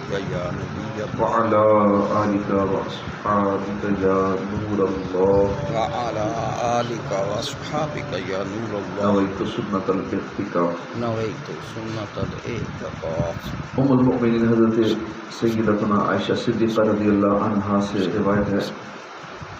يا نبي الله وعلى آلك وأصحابك يا نور الله وعلى آلك وأصحابك يا نور الله نويت سنة الاعتكاف. نويت سنة الاعتكاف. المؤمنین حضرت سیدتنا عائشہ صدیقہ رضی اللہ عنہا سے روایت ہے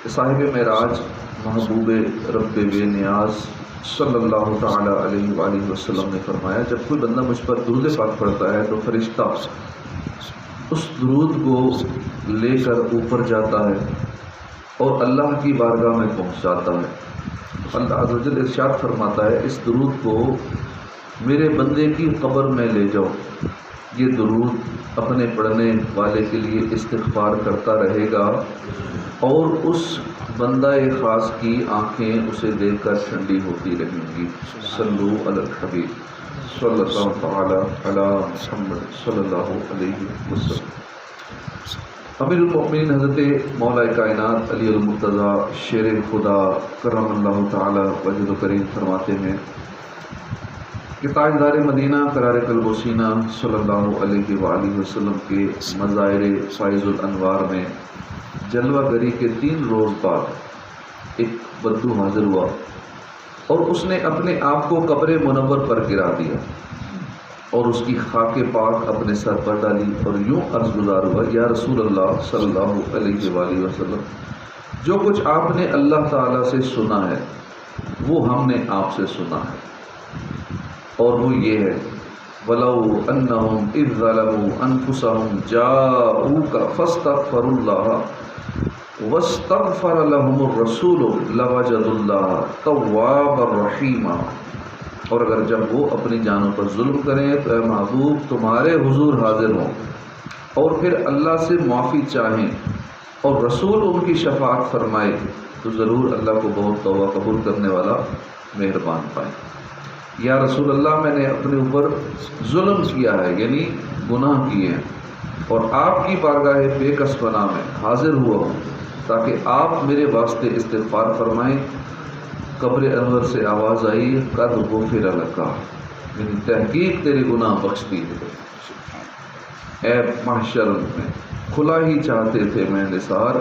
کہ صاحب معراج محبوب رب بے نیاز صلی اللہ تعالی علیہ وآلہ وسلم نے فرمایا، جب کوئی بندہ مجھ پر درود پاک پڑھتا ہے تو فرشتہ اس درود کو لے کر اوپر جاتا ہے اور اللہ کی بارگاہ میں پہنچ جاتا ہے۔ اللہ عز و جل ارشاد فرماتا ہے، اس درود کو میرے بندے کی قبر میں لے جاؤ، یہ درود اپنے پڑھنے والے کے لیے استغفار کرتا رہے گا اور اس بندہ خاص کی آنکھیں اسے دیکھ کر ٹھنڈی ہوتی رہیں گی۔ صلو علی الحبیب صلی اللہ تعالی علی محمد صلی اللہ علیہ وسلم۔ امیر المؤمنین حضرت مولا کائنات علی المرتضیٰ شیر خدا کرم اللہ تعالی وجہ و کریم فرماتے ہیں کہ تاجدار مدینہ قرار قلب و سینہ صلی اللہ علیہ وآلہ وسلم کے مظاہر فائز الانوار میں جلوہ گری کے 3 روز بعد ایک بدو حاضر ہوا اور اس نے اپنے آپ کو قبر منور پر گرا دیا اور اس کی خاک پاک اپنے سر پر ڈالی اور یوں عرض گزار ہوا، یا رسول اللہ صلی اللہ علیہ وآلہ وسلم، جو کچھ آپ نے اللہ تعالیٰ سے سنا ہے وہ ہم نے آپ سے سنا ہے، اور وہ یہ ہے، وَلَوْ أَنَّهُمْ إِذْ ظَلَمُوا أَنفُسَهُمْ جَاءُوكَ فَاسْتَغْفَرُوا اللَّهَ وَاسْتَغْفَرَ لَهُمُ الرَّسُولُ لَوَجَدُوا اللَّهَ تَوَّابًا رَحِيمًا۔ اور اگر جب وہ اپنی جانوں پر ظلم کریں تو اے محبوب تمہارے حضور حاضر ہوں اور پھر اللہ سے معافی چاہیں اور رسول ان کی شفاعت فرمائے تو ضرور اللہ کو بہت توبہ قبول کرنے والا مہربان پائیں۔ یا رسول اللہ، میں نے اپنے اوپر ظلم کیا ہے، یعنی گناہ کیے ہیں، اور آپ کی بارگاہ بے کس پناہ میں حاضر ہوا ہوں تاکہ آپ میرے واسطے استغفار فرمائیں۔ قبر انور سے آواز آئی، قد غفر لک، یعنی تحقیق تیرے گناہ بخش دیے گئے۔ اے محشر میں کھلا ہی چاہتے تھے میں نثار،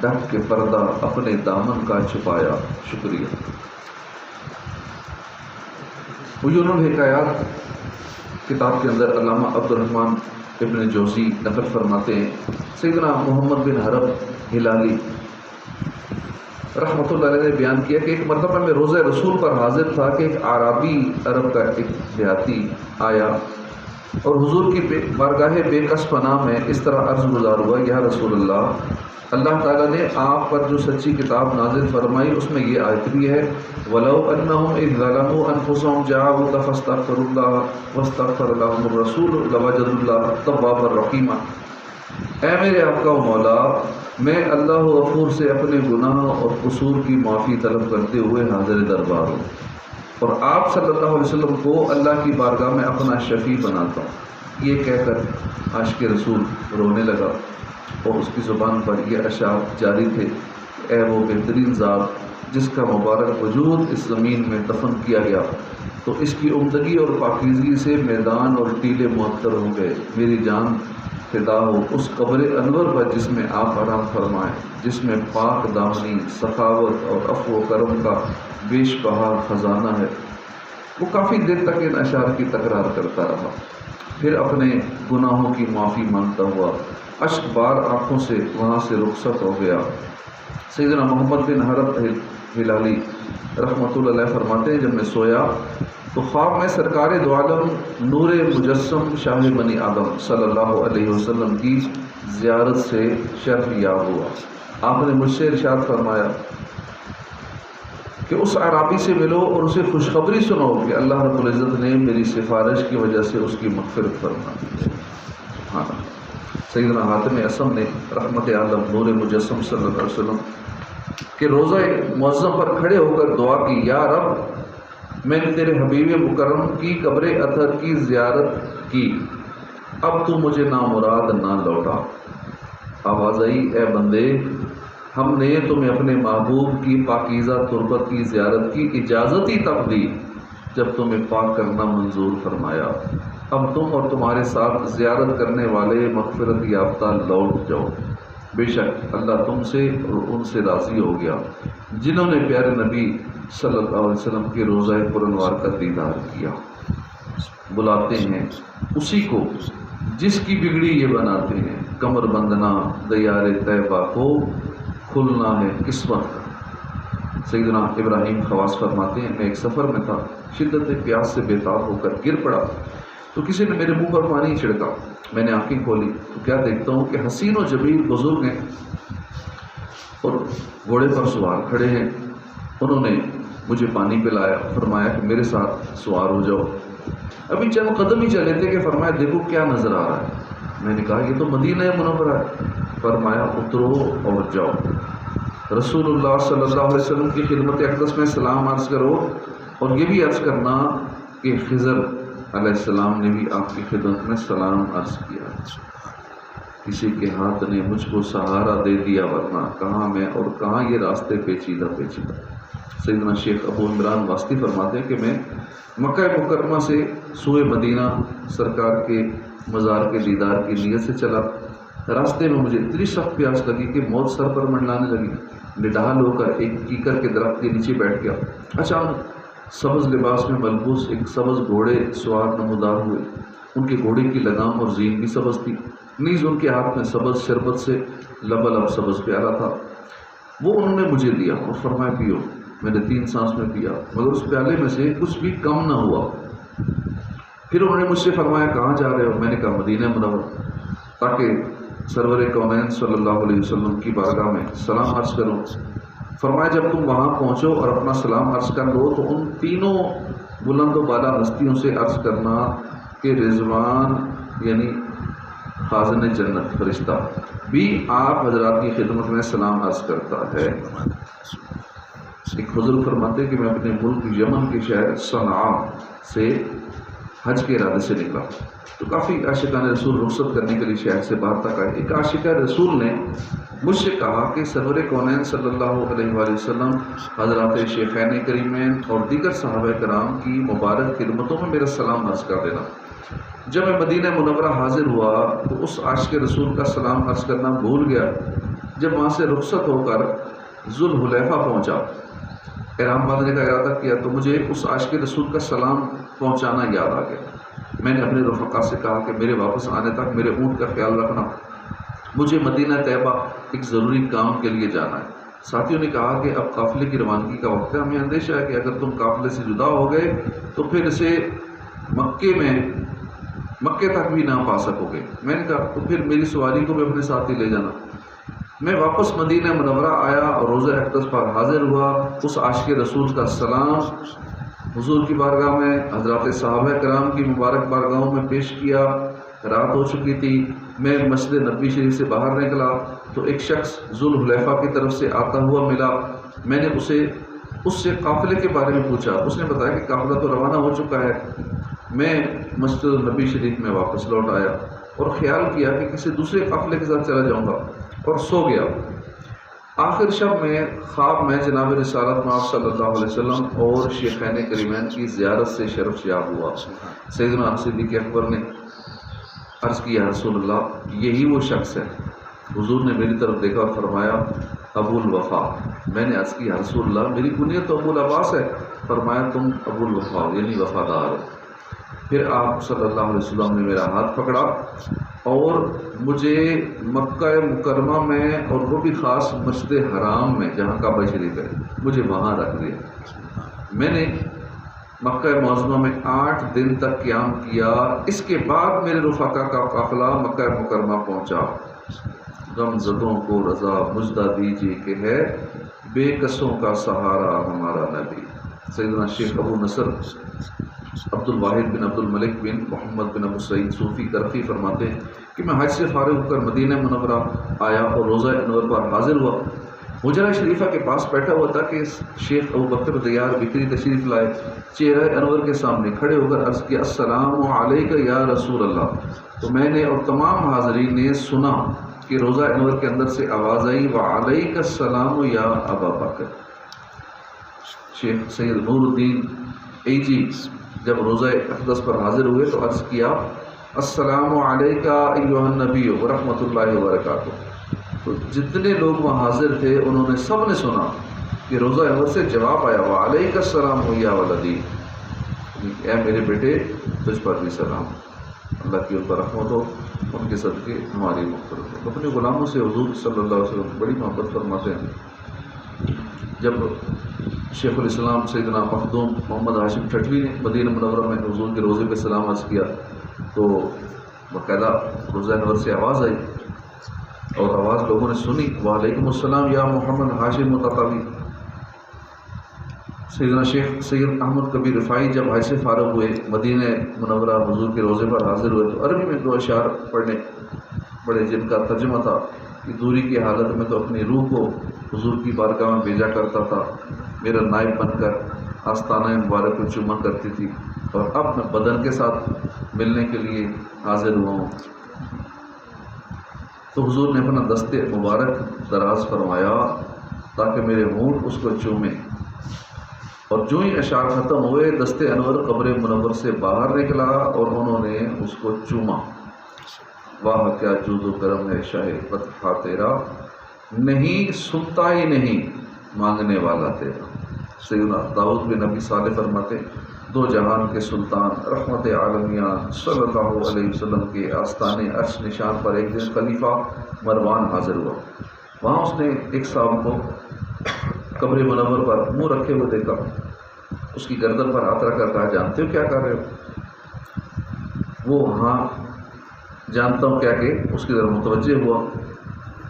ڈھک کے پردہ اپنے دامن کا چھپایا، شکریہ۔ عیون الحکایات کتاب کے اندر علامہ عبدالرحمن ابن جوزی نقل فرماتے ہیں، سیدنا محمد بن حرب ہلالی رحمۃ اللہ علیہ نے بیان کیا کہ ایک مرتبہ میں روزہ رسول پر حاضر تھا کہ ایک عربی عرب کا ایک دیہاتی آیا اور حضور کی بارگاہ بے کس پناہ میں اس طرح عرض گزار ہوا، یا رسول اللہ، اللہ تعالیٰ نے آپ پر جو سچی کتاب نازل فرمائی اس میں یہ آیت بھی ہے، وَلَوْ أَنَّهُمْ إِذْ ظَلَمُوا أَنفُسَهُمْ جَاءُوكَ فَاسْتَغْفَرُوا اللَّهَ وَاسْتَغْفَرَ لَهُمُ الرَّسُولُ لَوَجَدُوا اللَّهَ تَوَّابًا رَحِيمًا۔ اے میرے آقا و مولا، میں اللہ غفور سے اپنے گناہ اور قصور کی معافی طلب کرتے ہوئے حاضر دربار ہوں اور آپ صلی اللہ علیہ وسلم کو اللہ کی بارگاہ میں اپنا شفیع بناتا ہوں۔ یہ کہہ کر عاشق رسول رونے لگا اور اس کی زبان پر یہ اشعار جاری تھے، اے وہ بہترین ذات جس کا مبارک وجود اس زمین میں دفن کیا گیا تو اس کی عمدگی اور پاکیزگی سے میدان اور ٹیلے معطر ہو گئے، میری جان فدا ہو اس قبر انور پر جس میں آپ آرام فرمائیں، جس میں پاک دامنی، سخاوت اور عفو و کرم کا بیش بہا خزانہ ہے۔ وہ کافی دیر تک ان اشعار کی تکرار کرتا رہا، پھر اپنے گناہوں کی معافی مانگتا ہوا اشک بار آنکھوں سے وہاں سے رخصت ہو گیا۔ سیدنا محمد بن حرب ہلالی رحمۃ اللہ علیہ فرماتے ہیں، جب میں سویا تو خواب میں سرکار دو عالم نور مجسم شاہ بنی آدم صلی اللہ علیہ وسلم کی زیارت سے شرف یاب ہوا۔ آپ نے مجھ سے ارشاد فرمایا کہ اس اعرابی سے ملو اور اسے خوشخبری سناؤ کہ اللہ رب العزت نے میری سفارش کی وجہ سے اس کی مغفرت فرما دی ہے۔ سبحان اللہ۔ سیدنا حاتم اسم نے رحمت عالم نور مجسم صلی اللہ علیہ وسلم کہ روزہ معظم پر کھڑے ہو کر دعا کی، یا رب، میں نے تیرے حبیب مکرم کی قبر اطہر کی زیارت کی، اب تو مجھے نامراد نہ لوٹا۔ آواز آئی، اے بندے، ہم نے تمہیں اپنے محبوب کی پاکیزہ تربت کی زیارت کی اجازت ہی تب دی جب تمہیں پاک کرنا منظور فرمایا، اب تم اور تمہارے ساتھ زیارت کرنے والے مغفرت یافتہ لوٹ جاؤ، بے شک اللہ تم سے اور ان سے راضی ہو گیا جنہوں نے پیارے نبی صلی اللہ علیہ وسلم کے روضہ پرانوار کا دیدار کیا۔ بلاتے ہیں اسی کو جس کی بگڑی یہ بناتے ہیں، کمر بندنا دیار طیبہ کو کھلنا ہے قسمت کا۔ سیدنا ابراہیم خواص فرماتے ہیں، میں ایک سفر میں تھا، شدت پیاس سے بےتاب ہو کر گر پڑا تو کسی نے میرے منہ پر پانی چھڑکا، میں نے آنکھیں کھولی تو کیا دیکھتا ہوں کہ حسین و جمیل بزرگ ہیں اور گھوڑے پر سوار کھڑے ہیں۔ انہوں نے مجھے پانی پلایا، فرمایا کہ میرے ساتھ سوار ہو جاؤ۔ ابھی چند قدم ہی چلے تھے کہ فرمایا دیکھو کیا نظر آ رہا ہے۔ میں نے کہا یہ تو مدینہ منورہ ہے۔ فرمایا اترو اور جاؤ، رسول اللہ صلی اللہ علیہ وسلم کی خدمت اقدس میں سلام عرض کرو، اور یہ بھی عرض کرنا کہ خضر علیہ السلام نے بھی آپ کی خدمت میں سلام عرض کیا۔ کسی کے ہاتھ نے مجھ کو سہارا دے دیا، ورنہ کہاں میں اور کہاں یہ راستے پیچیدہ پیچیدہ۔ سیدنا شیخ ابو عمران واسطی فرماتے ہیں کہ میں مکہ مکرمہ سے سوئے مدینہ سرکار کے مزار کے دیدار کی نیت سے چلا۔ راستے میں مجھے اتنی سخت پیاس لگی کہ موت سر پر منڈلانے لگی۔ نڈال ہو کر ایک کیکر کے درخت کے نیچے بیٹھ گیا۔ اچانک سبز لباس میں ملبوس ایک سبز گھوڑے سوار نمودار ہوئے۔ ان کے گھوڑے کی لگام اور زین بھی سبز تھی، نیز ان کے ہاتھ میں سبز شربت سے لبالب سبز پیالہ تھا۔ وہ انہوں نے مجھے دیا اور فرمایا پیو۔ میں نے 3 سانس میں پیا، مگر اس پیالے میں سے کچھ بھی کم نہ ہوا۔ پھر انہوں نے مجھ سے فرمایا کہاں جا رہے ہو؟ میں نے کہا مدینہ منورہ، تاکہ سرور کونین صلی اللہ علیہ وسلم کی بارگاہ میں سلام عرض کروں۔ فرمایا جب تم وہاں پہنچو اور اپنا سلام عرض کر لو تو ان تینوں بلند و بالا ہستیوں سے عرض کرنا کہ رضوان یعنی خازن جنت فرشتہ بھی آپ حضرات کی خدمت میں سلام عرض کرتا ہے۔ ایک بزرگ فرماتے ہیں کہ میں اپنے ملک یمن کے شہر صنعاء سے حج کے ارادے سے نکلا تو کافی عاشقان رسول رخصت کرنے کے لیے شہر سے باہر تک آئے۔ ایک عاشق رسول نے مجھ سے کہا کہ سرور کونین صلی اللہ علیہ وآلہ وسلم، حضرات شیخین کریمین اور دیگر صحابہ کرام کی مبارک خدمتوں میں میرا سلام عرض کر دینا۔ جب میں مدینہ منورہ حاضر ہوا تو اس عاشق رسول کا سلام عرض کرنا بھول گیا۔ جب وہاں سے رخصت ہو کر ذوالحلیفہ پہنچا، احرام باندھنے کا ارادہ کیا تو مجھے اس عاشق رسول کا سلام پہنچانا یاد آ گیا۔ میں نے اپنے رفقا سے کہا کہ میرے واپس آنے تک میرے اونٹ کا خیال رکھنا، مجھے مدینہ طیبہ ایک ضروری کام کے لیے جانا ہے۔ ساتھیوں نے کہا کہ اب قافلے کی روانگی کا وقت ہے، ہمیں اندیشہ ہے کہ اگر تم قافلے سے جدا ہو گئے تو پھر اسے مکے تک بھی نہ پا سکو گے۔ میں نے کہا تو پھر میری سواری کو بھی اپنے ساتھ ہی لے جانا۔ میں واپس مدینہ منورہ آیا اور روضہ اقدس پر حاضر ہوا۔ اس عاشق رسول کا سلام حضور کی بارگاہ میں حضرات صحابہ کرام کی مبارک بارگاہوں میں پیش کیا۔ رات ہو چکی تھی، میں مسجد نبوی شریف سے باہر نکلا تو ایک شخص ذوالحلیفہ کی طرف سے آتا ہوا ملا۔ میں نے اس سے قافلے کے بارے میں پوچھا۔ اس نے بتایا کہ قافلہ تو روانہ ہو چکا ہے۔ میں مسجد نبوی شریف میں واپس لوٹ آیا اور خیال کیا کہ کسی دوسرے قافلے کے ساتھ چلا جاؤں گا اور سو گیا۔ آخر شب میں خواب میں جناب رسالت مآب صلی اللہ علیہ وسلم اور شیخین کریمین کی زیارت سے شرف یاب ہوا۔ سیدنا صدیق اکبر نے عرض کیا رسول اللہ یہی وہ شخص ہے۔ حضور نے میری طرف دیکھا اور فرمایا ابو الوفا۔ میں نے عرض کیا رسول اللہ میری کنیت تو ابو العباس ہے۔ فرمایا تم ابو الوفا یعنی وفادار ہو۔ پھر آپ صلی اللہ علیہ وسلم نے میرا ہاتھ پکڑا اور مجھے مکہ مکرمہ میں، اور وہ بھی خاص مسجد حرام میں جہاں کعبہ شریف ہے، مجھے وہاں رکھ دیا۔ میں نے مکہ معظمہ میں 8 دن تک قیام کیا۔ اس کے بعد میرے رفقا کا قافلہ مکہ مکرمہ پہنچا۔ غم زدوں کو رضا مجدہ دیجیے کہ ہے بے کسوں کا سہارا ہمارا نبی۔ سیدنا شیخ ابو نصر عبد الواحد بن عبد الملک بن محمد بن ابو سعید صوفی کرفی فرماتے ہیں کہ میں حج سے فارغ ہو کر مدینہ منورہ آیا اور روضہ انور پر حاضر ہوا۔ حجرہ شریفہ کے پاس بیٹھا ہوا تھا کہ شیخ ابو بکر دیار بکری تشریف لائے۔ چہرہ انور کے سامنے کھڑے ہو کر عرض کیا السلام علیک یا رسول اللہ۔ تو میں نے اور تمام حاضرین نے سنا کہ روضہ انور کے اندر سے آواز آئی وعلیک السلام یا ابا بکر۔ شیخ سید نور الدین ایجی جب روضہ اقدس پر حاضر ہوئے تو عرض کیا السلام علیکہ ایھا النبی ورحمۃ اللہ وبرکاتہ۔ تو جتنے لوگ وہاں حاضر تھے انہوں نے سب نے سنا کہ روضہ انور سے جواب آیا وعلیک السلام یا ولدی، اے میرے بیٹے تجھ پر بھی سلام، اللہ کی ان پر رحمت ہو، ان کے صدقے ہماری مغفرت ہو۔ اپنے غلاموں سے حضور صلی اللہ علیہ وسلم بڑی محبت فرماتے ہیں۔ جب شیخ الاسلام سیدنا مخدوم محمد ہاشم ٹھٹوی نے مدینہ منورہ میں حضور کے روضے پہ سلام عرض کیا تو باقاعدہ روضہ انور سے آواز آئی اور آواز لوگوں نے سنی وعلیکم السلام یا محمد ہاشم متطوی۔ سیدنا شیخ سید احمد کبیر رفاعی جب حج سے فارغ ہوئے مدینہ منورہ حضور کے روضے پر حاضر ہوئے تو عربی میں 2 اشعار پڑھنے پڑے جن کا ترجمہ تھا کہ دوری کی حالت میں تو اپنی روح کو حضور کی بارگاہ میں بھیجا کرتا تھا، میرا نائب بن کر آستانہ مبارک کو چوما کرتی تھی، اور اب میں بدن کے ساتھ ملنے کے لیے حاضر ہوا ہوں۔ تو حضور نے اپنا دست مبارک دراز فرمایا تاکہ میرے ہونٹ اس کو چومیں، اور جو ہی اشعار ختم ہوئے دست انور قبر منور سے باہر نکلا اور انہوں نے اس کو چوما۔ واہ کیا جود و کرم ہے شاہ فتح تیرا، نہیں سنتا ہی نہیں مانگنے والا تیرا۔ سیدنا داؤد بن نبی صالح فرماتے 2 جہان کے سلطان رحمت عالمیان صلی اللہ علیہ وسلم کے آستانے عرش نشان پر ایک دن خلیفہ مروان حاضر ہوا۔ وہاں اس نے ایک صاحب کو قبر منور پر منہ رکھے ہوئے دیکھا، اس کی گردن پر ہاتھ رکھ کر کہا جانتے ہو کیا کر رہے ہو؟ وہ ہاں جانتا ہوں کیا کہ اس کی طرف متوجہ ہوا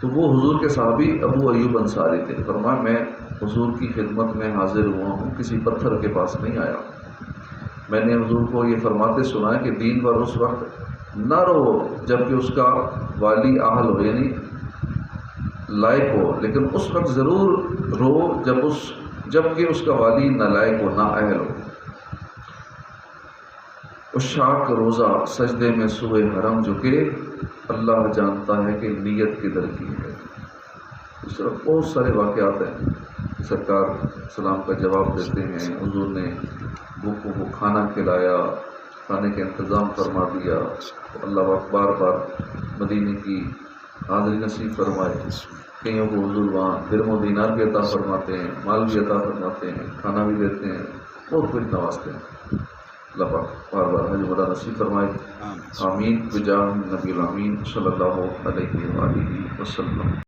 تو وہ حضور کے صحابی ابو ایوب انصاری تھے۔ فرمایا میں حضور کی خدمت میں حاضر ہوا ہوں، کسی پتھر کے پاس نہیں آیا۔ میں نے حضور کو یہ فرماتے سنا ہے کہ دین پر اس وقت نہ رہو جب کہ اس کا والی اہل ہو، یعنی لائق ہو، لیکن اس وقت ضرور رو جب کہ اس کا والی نالائق ہو، نااہل ہو۔ عشاق روزہ سجدے میں سوئے حرم جھکے، اللہ جانتا ہے کہ نیت کدھر کی ہے۔ اس طرح بہت سارے واقعات ہیں۔ سرکار سلام کا جواب دیتے ہیں، حضور نے بھوکوں کو کھانا کھلایا، کھانے کا انتظام فرما دیا، اللہ بار بار مدینے کی حاضری نصیب فرمائے۔ کئیوں کو حضور وہاں درہم و دینار بھی عطا فرماتے ہیں، مال بھی عطا فرماتے ہیں، کھانا بھی دیتے ہیں، بہت کچھ نوازتے ہیں۔ اللہ پاک بار بار حج عمرہ نصیب فرمائے، آمین بجاہ نبی الامین صلی اللہ علیہ وآلہ وسلم۔